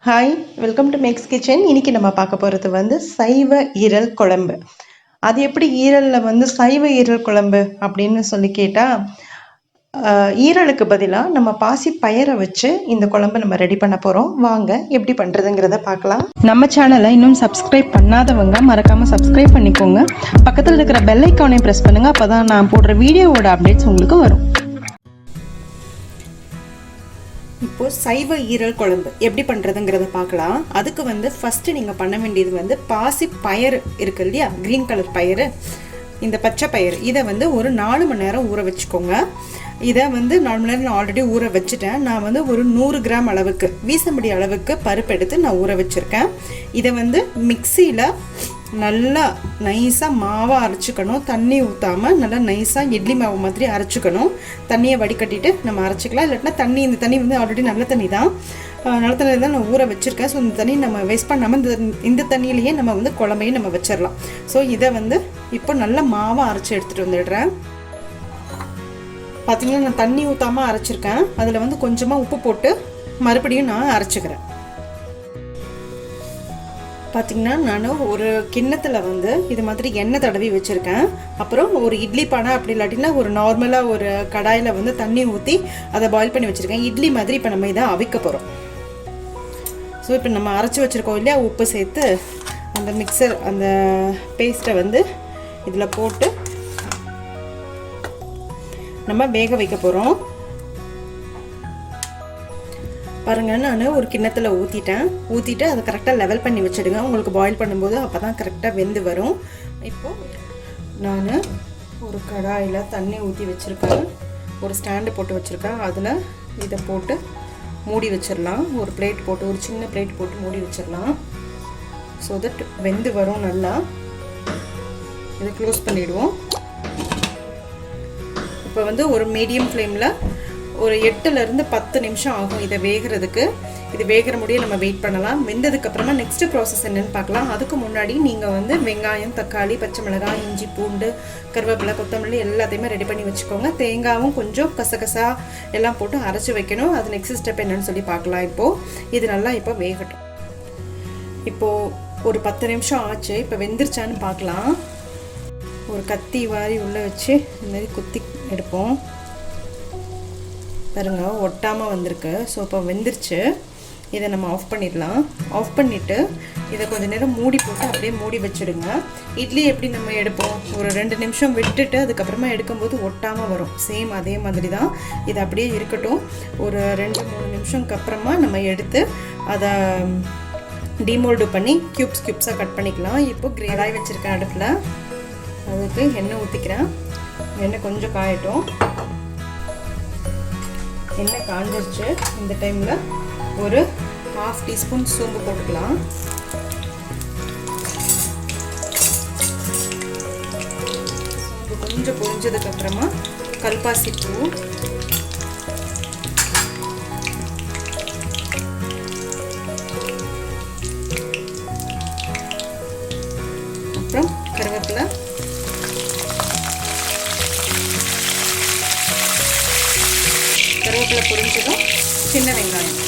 Hi, welcome to Max Kitchen. இன்னைக்கு நம்ம பார்க்க போகிறது சைவ ஈரல் குழம்பு. அது எப்படி ஈரலில் சைவ ஈரல் குழம்பு அப்படின்னு சொல்லி கேட்டால், ஈரலுக்கு பதிலாக நம்ம பாசி பயிரை வச்சு இந்த குழம்பு நம்ம ரெடி பண்ண போகிறோம். வாங்க எப்படி பண்ணுறதுங்கிறத பார்க்கலாம். நம்ம சேனலை இன்னும் சப்ஸ்கிரைப் பண்ணாதவங்க மறக்காமல் சப்ஸ்கிரைப் பண்ணிக்கோங்க. பக்கத்தில் இருக்கிற பெல் ஐக்கானையும் ப்ரெஸ் பண்ணுங்கள். அப்போ தான் நான் போடுற வீடியோவோட அப்டேட்ஸ் உங்களுக்கு வரும். இப்போது சைவ ஈரல் குழம்பு எப்படி பண்ணுறதுங்கிறத பார்க்கலாம். அதுக்கு ஃபஸ்ட்டு நீங்கள் பண்ண வேண்டியது பாசி பயிறு இருக்குது இல்லையா, க்ரீன் கலர் பயிறு, இந்த பச்சை பயிறு, இதை ஒரு 4 மணி நேரம் ஊற வச்சுக்கோங்க. இதை 4 மணி நேரம் நான் ஆல்ரெடி ஊற வச்சுட்டேன். நான் ஒரு 100 கிராம் அளவுக்கு, வீசம்படி அளவுக்கு பருப்பு எடுத்து நான் ஊற வச்சுருக்கேன். இதை மிக்சியில் நல்லா நைஸாக மாவாக அரைச்சிக்கணும். தண்ணி ஊற்றாமல் நல்லா நைஸாக இட்லி மாவு மாதிரி அரைச்சிக்கணும். தண்ணியை வடிகட்டிட்டு நம்ம அரைச்சிக்கலாம். இல்லாட்டினா இந்த தண்ணி ஆல்ரெடி நல்ல தண்ணி தான், நல்ல தண்ணி தான் நான் ஊற வச்சுருக்கேன். ஸோ இந்த தண்ணி நம்ம வேஸ்ட் பண்ணாமல் இந்த தண்ணியிலேயே நம்ம குழம்பையும் நம்ம வச்சிடலாம். ஸோ இதை இப்போ நல்லா மாவாக அரைச்சி எடுத்துகிட்டு வந்துடுறேன். பார்த்திங்கன்னா நான் தண்ணி ஊற்றாமல் அரைச்சிருக்கேன். அதில் கொஞ்சமாக உப்பு போட்டு மறுபடியும் நான் அரைச்சிக்கிறேன். பார்த்திங்கன்னா நான் ஒரு கிண்ணத்தில் இது மாதிரி எண்ணெய் தடவி வச்சுருக்கேன். அப்புறம் ஒரு இட்லி பானை, அப்படி இல்லாட்டினா ஒரு நார்மலாக ஒரு கடாயில் தண்ணி ஊற்றி அதை பாயில் பண்ணி வச்சுருக்கேன். இட்லி மாதிரி இப்போ நம்ம இதை அவிக்க போகிறோம். ஸோ இப்போ நம்ம அரைச்சி வச்சுருக்கோம் இல்லையா, உப்பு சேர்த்து அந்த மிக்சர் அந்த பேஸ்ட்டை இதில் போட்டு நம்ம வேக வைக்க போகிறோம். பாருங்கள், நான் ஒரு கிண்ணத்தில் ஊற்றிட்டு அதை கரெக்டாக லெவல் பண்ணி வச்சுடுங்க. உங்களுக்கு பாயில் பண்ணும்போது அப்போ தான் கரெக்டாக வெந்து வரும். இப்போது நான் ஒரு கடாயில் தண்ணி ஊற்றி வச்சுருக்கேன். ஒரு ஸ்டாண்டு போட்டு வச்சுருக்கேன். அதில் இதை போட்டு மூடி வச்சிடலாம். ஒரு பிளேட் போட்டு, ஒரு சின்ன பிளேட் போட்டு மூடி வச்சிடலாம். ஸோ தட் வெந்து வரும் நல்லா. இதை க்ளோஸ் பண்ணிவிடுவோம். இப்போ ஒரு மீடியம் ஃப்ளேமில் ஒரு 8லேருந்து 10 நிமிஷம் ஆகும் இதை வேகிறதுக்கு. இது வேகிற முடிய நம்ம வெயிட் பண்ணலாம். வெந்ததுக்கப்புறமா நெக்ஸ்ட்டு ப்ராசஸ் என்னென்னு பார்க்கலாம். அதுக்கு முன்னாடி நீங்கள் வெங்காயம், தக்காளி, பச்சை மிளகாய், இஞ்சி, பூண்டு, கருவேப்பிலை, கொத்தமல்லி எல்லாத்தையுமே ரெடி பண்ணி வச்சுக்கோங்க. தேங்காயும் கொஞ்சம் கசகசா எல்லாம் போட்டு அரைச்சி வைக்கணும். அது நெக்ஸ்ட் ஸ்டெப் என்னன்னு சொல்லி பார்க்கலாம். இப்போது இது நல்லா இப்போ வேகட்டும். இப்போது ஒரு 10 நிமிஷம் ஆச்சு. இப்போ வெந்துருச்சான்னு பார்க்கலாம். ஒரு கத்தி வாரி உள்ளே வச்சு இந்த மாதிரி குத்தி எடுப்போம். பாருங்க, ஒட்டாமல் வந்திருக்கு. ஸோ இப்போ வெந்துருச்சு. இதை நம்ம ஆஃப் பண்ணிடலாம். ஆஃப் பண்ணிவிட்டு இதை கொஞ்சம் நேரம் மூடி போட்டு அப்படியே மூடி வச்சுடுங்க. இட்லி எப்படி நம்ம எடுப்போம், ஒரு 2 நிமிஷம் விட்டுட்டு அதுக்கப்புறமா எடுக்கும்போது ஒட்டாமல் வரும். சேம் அதே மாதிரி தான் இது அப்படியே இருக்கட்டும். ஒரு 2-3 நிமிஷம்க்கு அப்புறமா நம்ம எடுத்து அதை டிமோல்டு பண்ணி க்யூப்ஸாக கட் பண்ணிக்கலாம். இப்போ கடாய் வச்சுருக்கேன் அடுப்பில். அதுக்கு எண்ணெய் ஊற்றிக்கிறேன். எண்ணெய் கொஞ்சம் காயட்டும். எண்ணெய் காஞ்சிருச்சு. இந்த டைமில் ஒரு 1/2 டீஸ்பூன் சோம்பு போட்டுக்கலாம். சோம்பு கொஞ்சம் பொரிஞ்சதுக்கப்புறமா கல்பாசி பூ, அப்புறம் கருவேப்பிலை, கருவேப்பிலை பொரிஞ்சதும் சின்ன வெங்காயம்,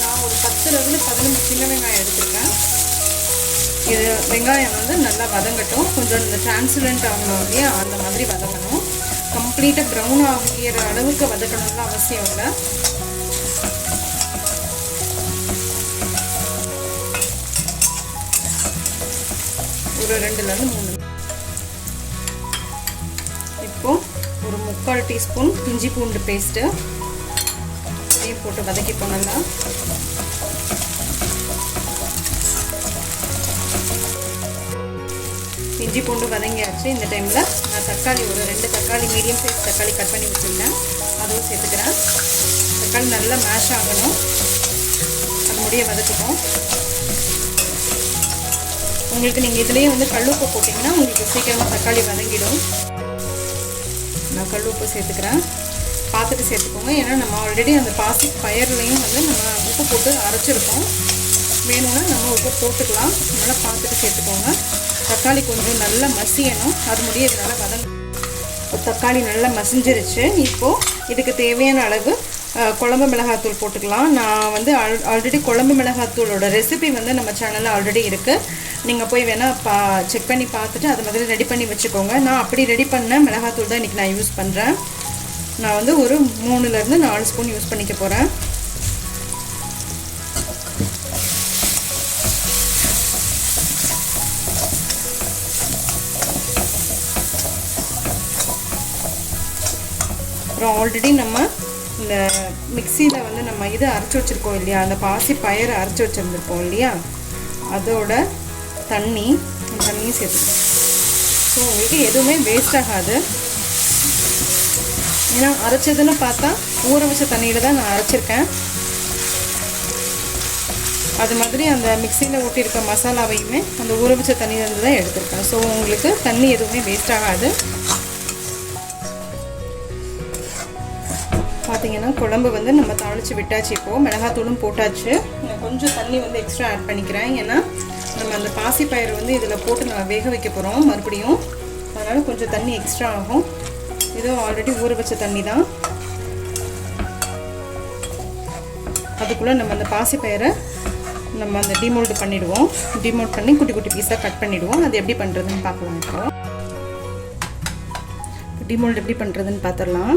நான் ஒரு 10லேருந்து 15 சின்ன வெங்காயம் எடுத்துருக்கேன். இது வெங்காயம் நல்லா வதங்கட்டும். கொஞ்சம் இந்த டிரான்ஸ்பரண்ட் ஆகணும் இல்லையா, அந்த மாதிரி வதங்கணும். கம்ப்ளீட்டாக ப்ரௌன் ஆகிற அளவுக்கு வதக்கணும்னு அவசியம் இல்லை. ஒரு 2லேருந்து 3. இப்போ ஒரு 3/4 டீஸ்பூன் இஞ்சி பூண்டு பேஸ்ட்டு அதையும் போட்டு வதக்கிப்போம் நல்லா. இஞ்சி பூண்டு வதங்கியாச்சு. இந்த டைமில் நான் தக்காளி, ஒரு 2 தக்காளி, மீடியம் சைஸ் தக்காளி கட் பண்ணி வச்சுருக்கேன், அதுவும் சேர்த்துக்கிறேன். தக்காளி நல்லா மேஷ் ஆகணும். அது முடிய வதக்கிப்போம். உங்களுக்கு நீங்கள் இதுலேயே கல்லுப்பு போட்டிங்கன்னா உங்களுக்கு சீக்கிரமாக தக்காளி வதங்கிடும். நான் கல்லுப்பு சேர்த்துக்கிறேன். பார்த்துட்டு சேர்த்துக்கோங்க. ஏன்னா நம்ம ஆல்ரெடி அந்த பாசி பயிர்லையும் நம்ம உப்பு போட்டு அரைச்சிருக்கோம். வேணும்னா நம்ம உப்பு போட்டுக்கலாம். அதனால் பார்த்துட்டு சேர்த்துக்கோங்க. தக்காளி கொஞ்சம் நல்லா மசியணும். அது முடிய இதனால் தக்காளி நல்லா மசிஞ்சிருச்சு. இப்போது இதுக்கு தேவையான அளவு குழம்பு மிளகாத்தூள் போட்டுக்கலாம். நான் வந்து ஆல்ரெடி குழம்பு மிளகாத்தூளோட ரெசிபி வந்து நம்ம சேனலில் ஆல்ரெடி இருக்குது. நீங்கள் போய் வேணால் செக் பண்ணி பார்த்துட்டு அது மாதிரி ரெடி பண்ணி வச்சுக்கோங்க. நான் அப்படி ரெடி பண்ண மிளகாத்தூள் தான் இன்றைக்கி நான் யூஸ் பண்ணுறேன். நான் வந்து ஒரு 3லேருந்து 4 ஸ்பூன் யூஸ் பண்ணிக்க போகிறேன். அப்புறம் ஆல்ரெடி நம்ம இந்த மிக்சியில் வந்து நம்ம இதை அரைச்சி வச்சுருக்கோம் இல்லையா, அந்த பாசி பயிரை அரைச்சி வச்சுருந்துருப்போம் இல்லையா, அதோட தண்ணியும் சேர்த்துக்கணும். ஸோ உங்களுக்கு எதுவுமே வேஸ்ட் ஆகாது. ஏன்னா அரைச்சதுன்னு பார்த்தா ஊற வச்ச தண்ணியில் தான் நான் அரைச்சிருக்கேன். அது மாதிரி அந்த மிக்சியில் ஊட்டியிருக்க மசாலாவையுமே அந்த ஊற வச்ச தண்ணியிலேருந்து தான் எடுத்திருக்கேன். ஸோ உங்களுக்கு தண்ணி எதுவுமே வேஸ்ட் ஆகாது. பார்த்தீங்கன்னா குழம்பு வந்து நம்ம தாளித்து விட்டாச்சு. இப்போது மிளகாத்தூளும் போட்டாச்சு. நான் கொஞ்சம் தண்ணி வந்து எக்ஸ்ட்ரா ஆட் பண்ணிக்கிறேன். ஏன்னா நம்ம அந்த பாசிப்பயிறு வந்து இதில் போட்டு நம்ம வேக வைக்க போகிறோம் மறுபடியும். அதனால் கொஞ்சம் தண்ணி எக்ஸ்ட்ரா ஆகும். இதுவும் ஆல்ரெடி ஊற வச்ச தண்ணி தான். அதுக்குள்ளே நம்ம அந்த பாசிப்பயிரை நம்ம அந்த டிமோல்டு பண்ணிவிடுவோம். டிமோல்ட் பண்ணி குட்டி குட்டி பீஸாக கட் பண்ணிவிடுவோம். அது எப்படி பண்ணுறதுன்னு பார்க்கலாம். இப்போ டிமோல்டு எப்படி பண்ணுறதுன்னு பார்த்துடலாம்.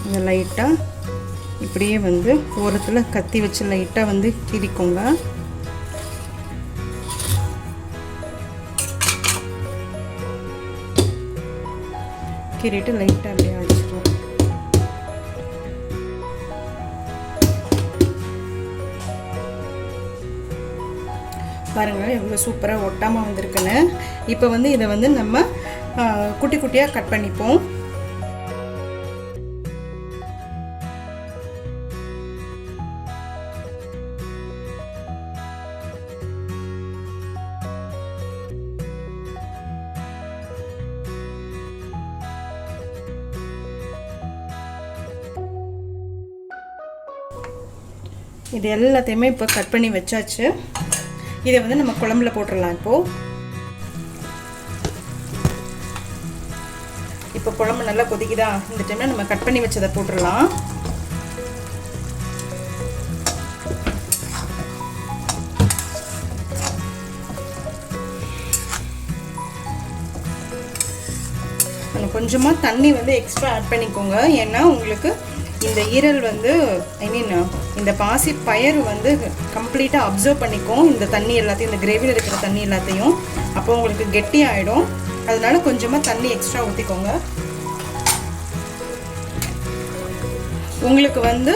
இந்த லைட்டாக இப்படியே வந்து ஓரத்தில் கத்தி வச்சு லைட்டாக வந்து கிழிக்கோங்க. கிரிட்டு லைட்டாக அப்படியே அடிச்சிடும். பாருங்கள் எவ்வளோ சூப்பராக ஒட்டாமல் வந்திருக்குன்னு. இப்போ வந்து இதை வந்து நம்ம குட்டி குட்டியாக கட் பண்ணிப்போம். இது எல்லாத்தையுமே இப்போ கட் பண்ணி வச்சாச்சு. இதை வந்து நம்ம குழம்புல போட்டுடலாம். இப்போ குழம்பு நல்லா கொதிக்குதா, இந்த டைமில் நம்ம கட் பண்ணி வச்சதை போட்டுடலாம். கொஞ்சமாக தண்ணி வந்து எக்ஸ்ட்ரா ஆட் பண்ணிக்கோங்க. ஏன்னா உங்களுக்கு இந்த ஈரல் வந்து இந்த பாசி பயிறு வந்து கம்ப்ளீட்டாக அப்சர்வ் பண்ணிக்கும் இந்த தண்ணி எல்லாத்தையும், இந்த கிரேவியில் இருக்கிற தண்ணி எல்லாத்தையும். அப்போ உங்களுக்கு கெட்டி ஆகிடும். அதனால கொஞ்சமாக தண்ணி எக்ஸ்ட்ரா ஊற்றிக்கோங்க. உங்களுக்கு வந்து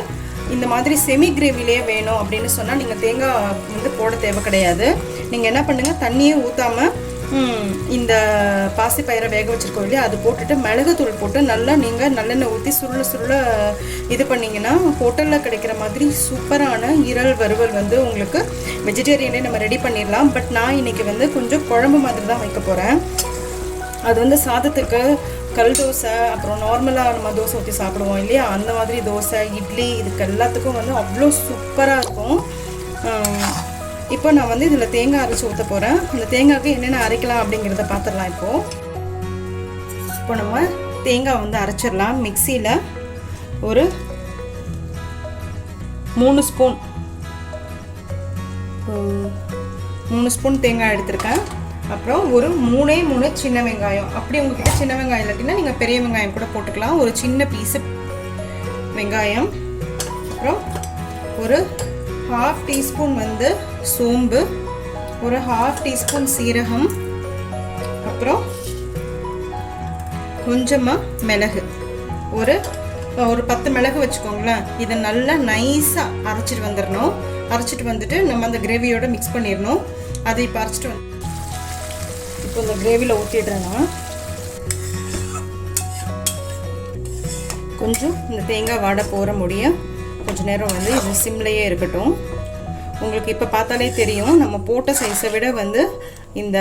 இந்த மாதிரி செமி கிரேவிலே வேணும் அப்படின்னு சொன்னால் நீங்கள் தேங்காய் வந்து போட தேவை கிடையாது. நீங்கள் என்ன பண்ணுங்கள், தண்ணியே ஊற்றாமல் இந்த பாசி பயிரை வேக வச்சுருக்கோம் இல்லையா, அது போட்டுட்டு மிளகுத்தூள் போட்டு நல்லா நீங்கள் நல்லெண்ணெய் ஊற்றி சுருள இது பண்ணிங்கன்னா ஹோட்டலில் கிடைக்கிற மாதிரி சூப்பரான ஈரல் வறுவல் வந்து உங்களுக்கு வெஜிடேரியனே நம்ம ரெடி பண்ணிடலாம். பட் நான் இன்றைக்கி வந்து கொஞ்சம் குழம்பு மாதிரி தான் வைக்க போகிறேன். அது வந்து சாதத்துக்கு, கல் தோசை, அப்புறம் நார்மலாக நம்ம தோசை ஊற்றி சாப்பிடுவோம் இல்லையா, அந்த மாதிரி தோசை, இட்லி, இதுக்கு எல்லாத்துக்கும் வந்து அவ்வளோ சூப்பராக இருக்கும். இப்போ நான் வந்து இதில் தேங்காய் அரைச்சி ஊற்ற போகிறேன். இந்த தேங்காய்க்கு என்னென்ன அரைக்கலாம் அப்படிங்கிறத பார்த்துடலாம். இப்போ நம்ம தேங்காய் வந்து அரைச்சிடலாம். மிக்சியில் ஒரு 3 ஸ்பூன் தேங்காய் எடுத்திருக்கேன். அப்புறம் ஒரு 3 சின்ன வெங்காயம். அப்படி உங்ககிட்ட சின்ன வெங்காயம் இல்லாட்டினா நீங்கள் பெரிய வெங்காயம் கூட போட்டுக்கலாம். ஒரு சின்ன பீஸு வெங்காயம். அப்புறம் ஒரு 1/2 டீஸ்பூன் வந்து சோம்பு, ஒரு 1/2 டீஸ்பூன் சீரகம், அப்புறம் கொஞ்சமாக மிளகு, ஒரு 10 மிளகு வச்சுக்கோங்களேன். இதை நல்லா நைஸாக அரைச்சிட்டு வந்துடணும். அரைச்சிட்டு வந்துட்டு நம்ம அந்த கிரேவியோட மிக்ஸ் பண்ணிடணும். அதை இப்போ அரைச்சிட்டு வந்து இப்போ இந்த கிரேவியில் ஊற்றிடுறேன்னா கொஞ்சம் இந்த தேங்காய் வாடை போகிற முடிய கொஞ்சம் நேரம் வந்து இது சிம்லையே இருக்கட்டும். உங்களுக்கு இப்போ பார்த்தாலே தெரியும், நம்ம போட்ட சைஸை விட வந்து இந்த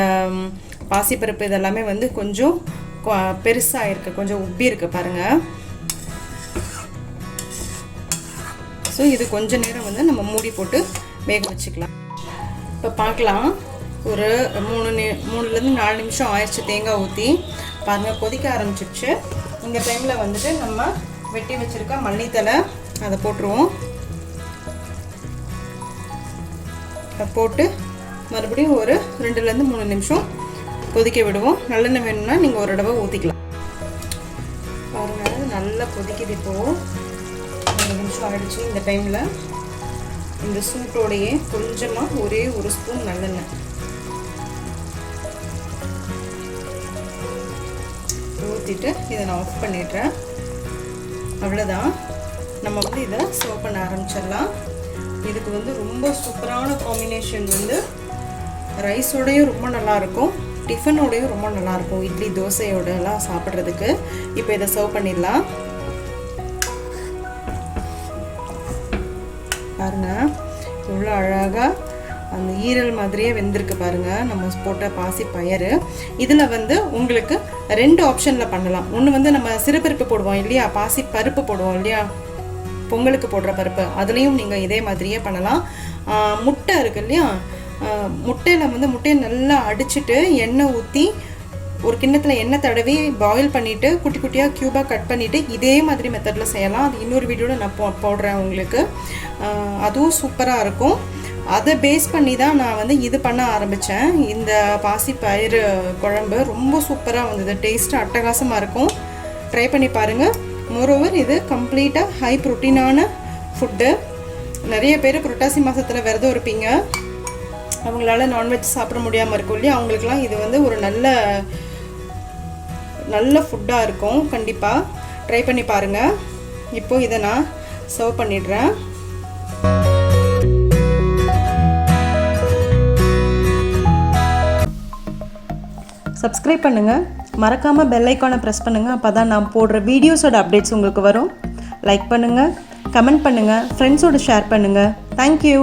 பாசிப்பருப்பு இதெல்லாமே வந்து கொஞ்சம் பெருசாக இருக்குது, கொஞ்சம் உப்பி இருக்குது பாருங்கள். ஸோ இது கொஞ்சம் நேரம் வந்து நம்ம மூடி போட்டு வேக வச்சுக்கலாம். இப்போ பார்க்கலாம், ஒரு 3லேருந்து 4 நிமிஷம் ஆயிடுச்சு தேங்காய் ஊற்றி. பாருங்கள் கொதிக்க ஆரம்பிச்சிடுச்சு. இந்த டைமில் வந்துட்டு நம்ம வெட்டி வச்சுருக்க மல்லித்தலை அதை போட்டுருவோம். அதை போட்டு மறுபடியும் ஒரு 2லேருந்து 3 நிமிஷம் கொதிக்க விடுவோம். நல்லெண்ணெய் வேணும்னா நீங்கள் ஒரு தடவை ஊற்றிக்கலாம். பாருங்கள் நல்லா கொதிக்குது. இப்போது 2 நிமிஷம் ஆகிடுச்சு. இந்த டைமில் இந்த சூட்டோடையே கொஞ்சமாக ஒரே ஒரு ஸ்பூன் நல்லெண்ணெய் ஊற்றிட்டு இதை நான் ஆஃப் பண்ணிடுறேன். அவ்வளோதான். நம்ம வந்து இதை சர்வ் பண்ண ஆரம்பிச்சிடலாம். இதுக்கு வந்து ரொம்ப சூப்பரான காம்பினேஷன் வந்து ரைஸோடையும் ரொம்ப நல்லாயிருக்கும், டிஃபனோடையும் ரொம்ப நல்லாயிருக்கும், இட்லி தோசையோடலாம் சாப்பிட்றதுக்கு. இப்போ இதை சர்வ் பண்ணிடலாம். பாருங்கள் எவ்வளோ அழகாக அந்த ஈரல் மாதிரியே வெந்திருக்கு பாருங்கள் நம்ம போட்ட பாசி பயறு. இதில் வந்து உங்களுக்கு 2 ஆப்ஷனில் பண்ணலாம். ஒன்று வந்து நம்ம சிறுபருப்பு போடுவோம் இல்லையா, பாசி பருப்பு போடுவோம் இல்லையா, பொங்கலுக்கு போடுற பருப்பு, அதுலேயும் நீங்கள் இதே மாதிரியே பண்ணலாம். முட்டை இருக்குது இல்லையா, முட்டையில் வந்து முட்டையை நல்லா அடிச்சுட்டு எண்ணெய் ஊற்றி ஒரு கிண்ணத்தில் எண்ணெய் தடவி பாயில் பண்ணிவிட்டு குட்டி குட்டியாக க்யூபாக கட் பண்ணிவிட்டு இதே மாதிரி மெத்தடில் செய்யலாம். அது இன்னொரு வீடியோவில் நான் போடுறேன் உங்களுக்கு. அதுவும் சூப்பராக இருக்கும். அதை பேஸ் பண்ணி தான் நான் வந்து இது பண்ண ஆரம்பித்தேன். இந்த பாசி பயிறு குழம்பு ரொம்ப சூப்பராக வந்தது. டேஸ்ட்டு அட்டகாசமாக இருக்கும். ட்ரை பண்ணி பாருங்கள். மோரோவர் இது கம்ப்ளீட்டாக ஹை ப்ரோட்டீனான ஃபுட்டு. நிறைய பேர் புரட்டாசி மாதத்தில் விரதம் இருப்பீங்க, அவங்களால நான்வெஜ் சாப்பிட முடியாமல் இருக்கும் இல்லையா, அவங்களுக்குலாம் இது வந்து ஒரு நல்ல ஃபுட்டாக இருக்கும். கண்டிப்பாக ட்ரை பண்ணி பாருங்கள். இப்போது இதை நான் சர்வ் பண்ணிடுறேன். சப்ஸ்கிரைப் பண்ணுங்கள், மறக்காமல் பெல் ஐக்கானை ப்ரெஸ் பண்ணுங்கள். அப்போ தான் நான் போடுற வீடியோஸோட அப்டேட்ஸ் உங்களுக்கு வரும். லைக் பண்ணுங்கள், கமெண்ட் பண்ணுங்கள், ஃப்ரெண்ட்ஸோடு ஷேர் பண்ணுங்கள். தேங்க்யூ.